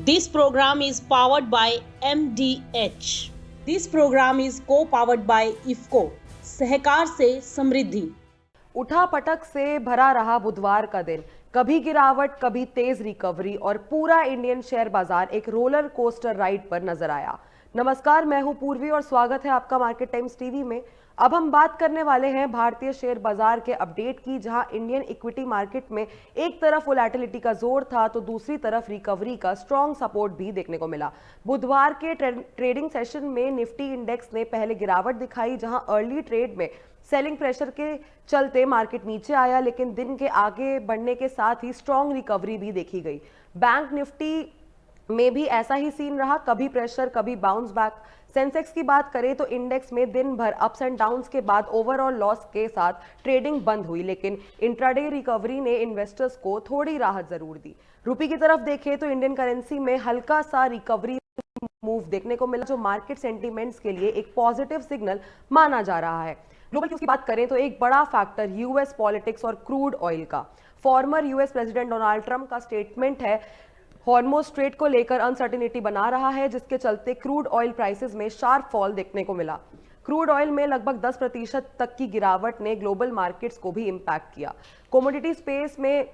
This program is powered by MDH. This program is co-powered by IFCO. सहकार से समृद्धि। उठापटक से भरा रहा बुधवार का दिन, कभी गिरावट कभी तेज रिकवरी और पूरा इंडियन शेयर बाजार एक रोलर कोस्टर राइड पर नजर आया। नमस्कार, मैं हूं पूर्वी और स्वागत है आपका मार्केट टाइम्स टीवी में। अब हम बात करने वाले हैं भारतीय शेयर बाजार के अपडेट की, जहां इंडियन इक्विटी मार्केट में एक तरफ वोलेटिलिटी का जोर था तो दूसरी तरफ रिकवरी का स्ट्रॉन्ग सपोर्ट भी देखने को मिला। बुधवार के ट्रेडिंग सेशन में निफ्टी इंडेक्स ने पहले गिरावट दिखाई, जहां अर्ली ट्रेड में सेलिंग प्रेशर के चलते मार्केट नीचे आया, लेकिन दिन के आगे बढ़ने के साथ ही स्ट्रॉन्ग रिकवरी भी देखी गई। बैंक निफ्टी में भी ऐसा ही सीन रहा, कभी प्रेशर कभी बाउंस बैक। सेंसेक्स की बात करें तो इंडेक्स में दिन भर अप्स एंड डाउन्स के बाद ओवरऑल लॉस के साथ ट्रेडिंग बंद हुई, लेकिन इंट्राडे रिकवरी ने इन्वेस्टर्स को थोड़ी राहत जरूर दी। रुपये की तरफ देखें तो इंडियन करेंसी में हल्का सा रिकवरी मूव देखने को मिला, जो मार्केट सेंटीमेंट्स के लिए एक पॉजिटिव सिग्नल माना जा रहा है। ग्लोबल न्यूज़ की बात करें तो एक बड़ा फैक्टर यूएस पॉलिटिक्स और क्रूड ऑयल का। Former US president Donald Trump का स्टेटमेंट है, हॉर्मुज़ स्ट्रेट को लेकर अनसर्टेनिटी बना रहा है, जिसके चलते क्रूड ऑयल प्राइसेस में शार्प फॉल देखने को मिला। क्रूड ऑयल में लगभग 10% तक की गिरावट ने ग्लोबल मार्केट्स को भी इंपैक्ट किया। कमोडिटी स्पेस में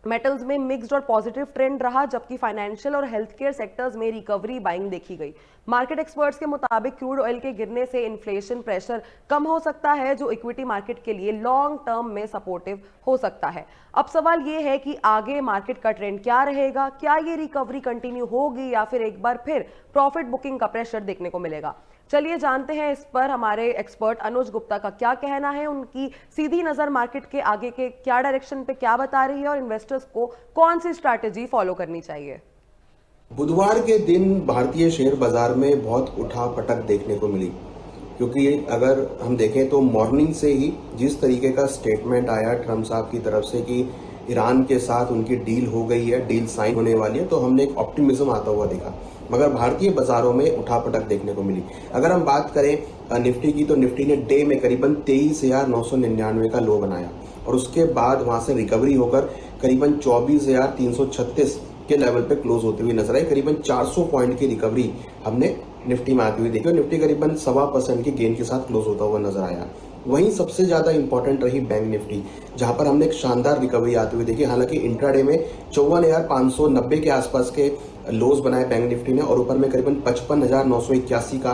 मेटल्स में मिक्स्ड और पॉजिटिव ट्रेंड रहा, जबकि फाइनेंशियल और हेल्थ केयर सेक्टर्स में रिकवरी बाइंग देखी गई। मार्केट एक्सपर्ट्स के मुताबिक क्रूड ऑयल के गिरने से इन्फ्लेशन प्रेशर कम हो सकता है, जो इक्विटी मार्केट के लिए लॉन्ग टर्म में सपोर्टिव हो सकता है। अब सवाल ये है कि आगे मार्केट का ट्रेंड क्या रहेगा, क्या ये रिकवरी कंटिन्यू होगी या फिर एक बार फिर प्रॉफिट बुकिंग का प्रेशर देखने को मिलेगा। चलिए जानते हैं इस पर हमारे एक्सपर्ट अनुज गुप्ता का क्या कहना है, उनकी सीधी नजर मार्केट के आगे के क्या डायरेक्शन पे क्या बता रही है और इन्वेस्टर्स को कौन सी स्ट्रैटेजी फॉलो करनी चाहिए। बुधवार के दिन भारतीय शेयर बाजार में बहुत उठापटक देखने को मिली, क्योंकि अगर हम देखें तो मॉर्निंग से ही जिस तरीके का स्टेटमेंट आया ट्रम्प साहब की तरफ से कि ईरान के साथ उनकी डील हो गई है, डील साइन होने वाली है, तो हमने एक ऑप्टिमिज्म आता हुआ देखा, मगर भारतीय बाजारों में उठापटक देखने को मिली। अगर हम बात करें निफ्टी की, तो निफ्टी ने डे में करीबन 23,999 का लो बनाया और उसके बाद वहां से रिकवरी होकर करीबन 24,336 के लेवल पे क्लोज होती हुई नजर आई। करीबन 400 पॉइंट की रिकवरी हमने निफ्टी में आती हुई देखी और निफ्टी करीबन 1.25% के गेन के साथ क्लोज होता हुआ नजर आया। वहीं सबसे ज्यादा इंपॉर्टेंट रही बैंक निफ्टी, जहां पर हमने एक शानदार रिकवरी आती हुई देखी। हालांकि इंट्राडे में 54,590 के आसपास के लोज बनाए बैंक निफ्टी ने और ऊपर में करीबन 55,981 का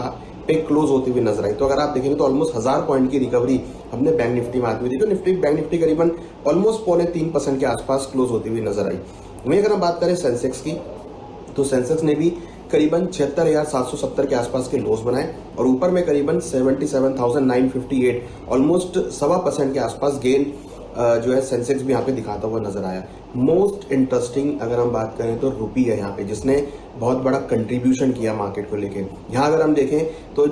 पे क्लोज होती हुई नजर आई। तो अगर आप देखेंगे तो ऑलमोस्ट 1000 पॉइंट की रिकवरी हमने बैंक निफ्टी में आती हुई देखी। तो बैंक निफ्टी करीबन ऑलमोस्ट 3.25% के आसपास क्लोज होती हुई नजर आई। वहीं अगर हम बात करें सेंसेक्स की, तो सेंसेक्स ने भी करीबन 76,770 के आसपास के लोस बनाए और ऊपर में करीबन 77,958 ऑलमोस्ट 1.25% के आसपास गेन जो है सेंसेक्स भी यहाँ पे दिखाता हुआ नजर आया। मोस्ट इंटरेस्टिंग अगर हम बात करें तो रुपी है यहाँ पे, जिसने बहुत बड़ा कंट्रीब्यूशन किया मार्केट को लेके। यहाँ अगर हम देखें तो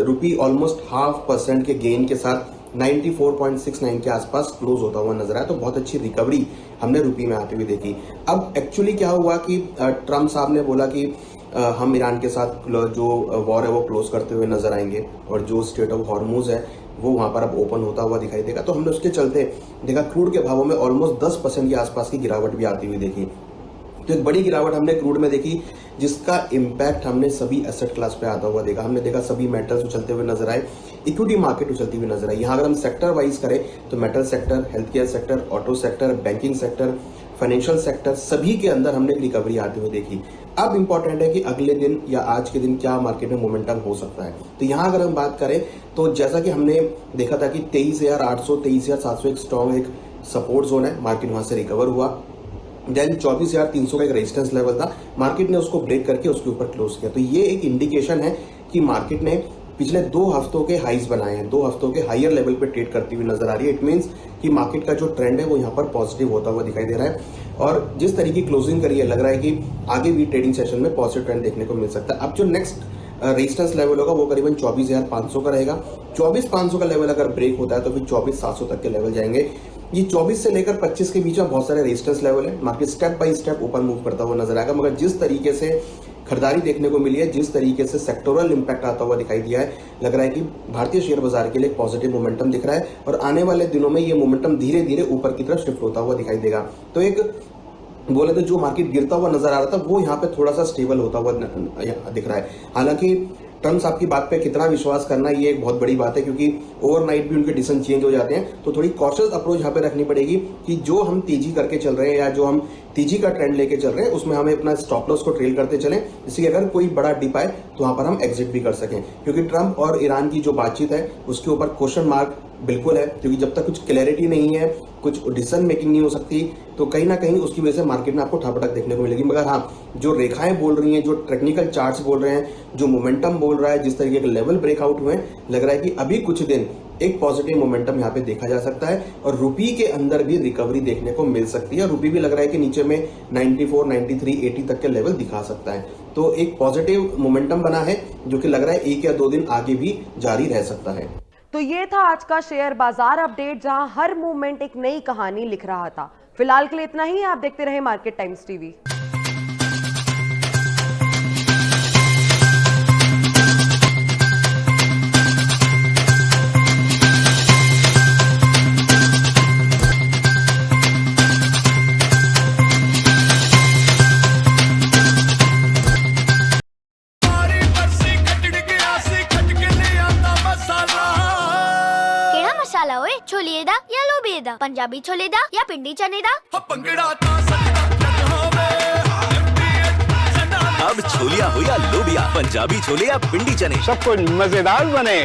रुपी ऑलमोस्ट 0.5% के गेन के साथ 94.69 के आसपास क्लोज होता हुआ नजर आया। तो बहुत अच्छी रिकवरी हमने रुपी में आती हुई देखी। अब एक्चुअली क्या हुआ कि ट्रम्प साहब ने बोला कि हम ईरान के साथ जो वॉर है वो क्लोज करते हुए नजर आएंगे और जो स्ट्रेट ऑफ हॉर्मुज है वो वहां पर अब ओपन होता हुआ दिखाई देगा। तो हमने उसके चलते देखा क्रूड के भावों में ऑलमोस्ट 10% के आसपास की गिरावट भी आती हुई देखी। तो एक बड़ी गिरावट हमने क्रूड में देखी, जिसका इम्पैक्ट हमने सभी एसेट क्लास पे आता हुआ देखा। हमने देखा सभी मेटल्स उछलते हुए नजर आए, इक्विटी मार्केट उछलती हुई नजर आई। यहाँ अगर हम सेक्टर वाइज करें तो metal sector, health care sector, auto sector, banking sector, financial sector, सभी के अंदर हमने रिकवरी आती हुई देखी। अब इंपॉर्टेंट है कि अगले दिन या आज के दिन क्या मार्केट में मोमेंटम हो सकता है। तो यहाँ अगर हम बात करें तो जैसा कि हमने देखा था कि 23,800, 23,700 एक स्ट्रॉन्ग एक सपोर्ट जोन है, मार्केट वहां से रिकवर हुआ। देन 24,300 का एक रेजिस्टेंस लेवल था, मार्केट ने उसको ब्रेक करके उसके ऊपर क्लोज किया। तो ये एक इंडिकेशन है कि मार्केट ने पिछले 2 हफ्तों के हाईज बनाए हैं, 2 हफ्तों के हायर लेवल पे ट्रेड करती हुई नजर आ रही है। इट मींस कि मार्केट का जो ट्रेंड है वो यहाँ पर पॉजिटिव होता हुआ दिखाई दे रहा है और जिस तरीके की क्लोजिंग करी है लग रहा है कि आगे भी ट्रेडिंग सेशन में पॉजिटिव ट्रेंड देखने को मिल सकता है। अब जो नेक्स्ट रेजिस्टेंस लेवल होगा वो करीबन 24,500 का रहेगा। 24,500 का लेवल अगर ब्रेक होता है तो फिर 24,700 तक के लेवल जाएंगे। ये 24 से लेकर 25 के बीच में बहुत सारे रेजिस्टेंस लेवल है। मार्केट स्टेप बाय स्टेप ऊपर मूव करता हुआ नजर आएगा, मगर जिस तरीके से खरीदारी देखने को मिली है, जिस तरीके से सेक्टोरल इंपैक्ट आता हुआ दिखाई दिया है, लग रहा है कि भारतीय शेयर बाजार के लिए पॉजिटिव मोमेंटम दिख रहा है और आने वाले दिनों में ये मोमेंटम धीरे धीरे ऊपर की तरफ शिफ्ट होता हुआ दिखाई देगा। तो एक बोले तो जो मार्केट गिरता हुआ नजर आ रहा था वो यहाँ पे थोड़ा सा स्टेबल होता हुआ दिख रहा है। हालांकि ट्रम्प साहब की बात पे कितना विश्वास करना ये एक बहुत बड़ी बात है, क्योंकि ओवरनाइट भी उनके डिसीजन चेंज हो जाते हैं। तो थोड़ी कॉशियस अप्रोच यहाँ पे रखनी पड़ेगी कि जो हम तेजी करके चल रहे हैं या जो हम तेजी का ट्रेंड लेके चल रहे हैं उसमें हमें अपना स्टॉप लॉस को ट्रेल करते चलें, जिससे अगर कोई बड़ा डिप आए तो वहां पर हम एग्जिट भी कर सकें। क्योंकि ट्रम्प और ईरान की जो बातचीत है उसके ऊपर क्वेश्चन मार्क बिल्कुल है, क्योंकि जब तक कुछ क्लैरिटी नहीं है, कुछ डिसीजन मेकिंग नहीं हो सकती, तो कहीं ना कहीं उसकी वजह से मार्केट में आपको उठापटक देखने को मिलेगी। मगर हाँ, जो रेखाएं बोल रही हैं, जो टेक्निकल चार्ट्स बोल रहे हैं, जो मोमेंटम बोल रहा है, जिस तरीके के लेवल ब्रेकआउट हुए हैं, लग रहा है कि अभी कुछ दिन एक पॉजिटिव मोमेंटम यहाँ पे देखा जा सकता है और रुपी के अंदर भी रिकवरी देखने को मिल सकती है। रुपी भी लग रहा है कि नीचे में 94, 93, 80 तक के लेवल दिखा सकता है। तो एक पॉजिटिव मोमेंटम बना है जो कि लग रहा है 1 या 2 दिन आगे भी जारी रह सकता है। तो ये था आज का शेयर बाजार अपडेट, जहां हर मूवमेंट एक नई कहानी लिख रहा था। फिलहाल के लिए इतना ही। आप देखते रहे मार्केट टाइम्स टीवी। ਕਿਹੜਾ ਮਸਾਲਾ ਓਏ? ਛੋਲੀਏ ਦਾ ਜਾਂ ਲੋਬੀਏ ਦਾ? ਪੰਜਾਬੀ ਛੋਲੇ ਦਾ ਜਾਂ ਪਿੰਡੀ ਚਨੇ ਦਾ? अब छोलिया हो या लोबिया, पंजाबी छोले या पिंडी चने, सब कुछ मजेदार बने।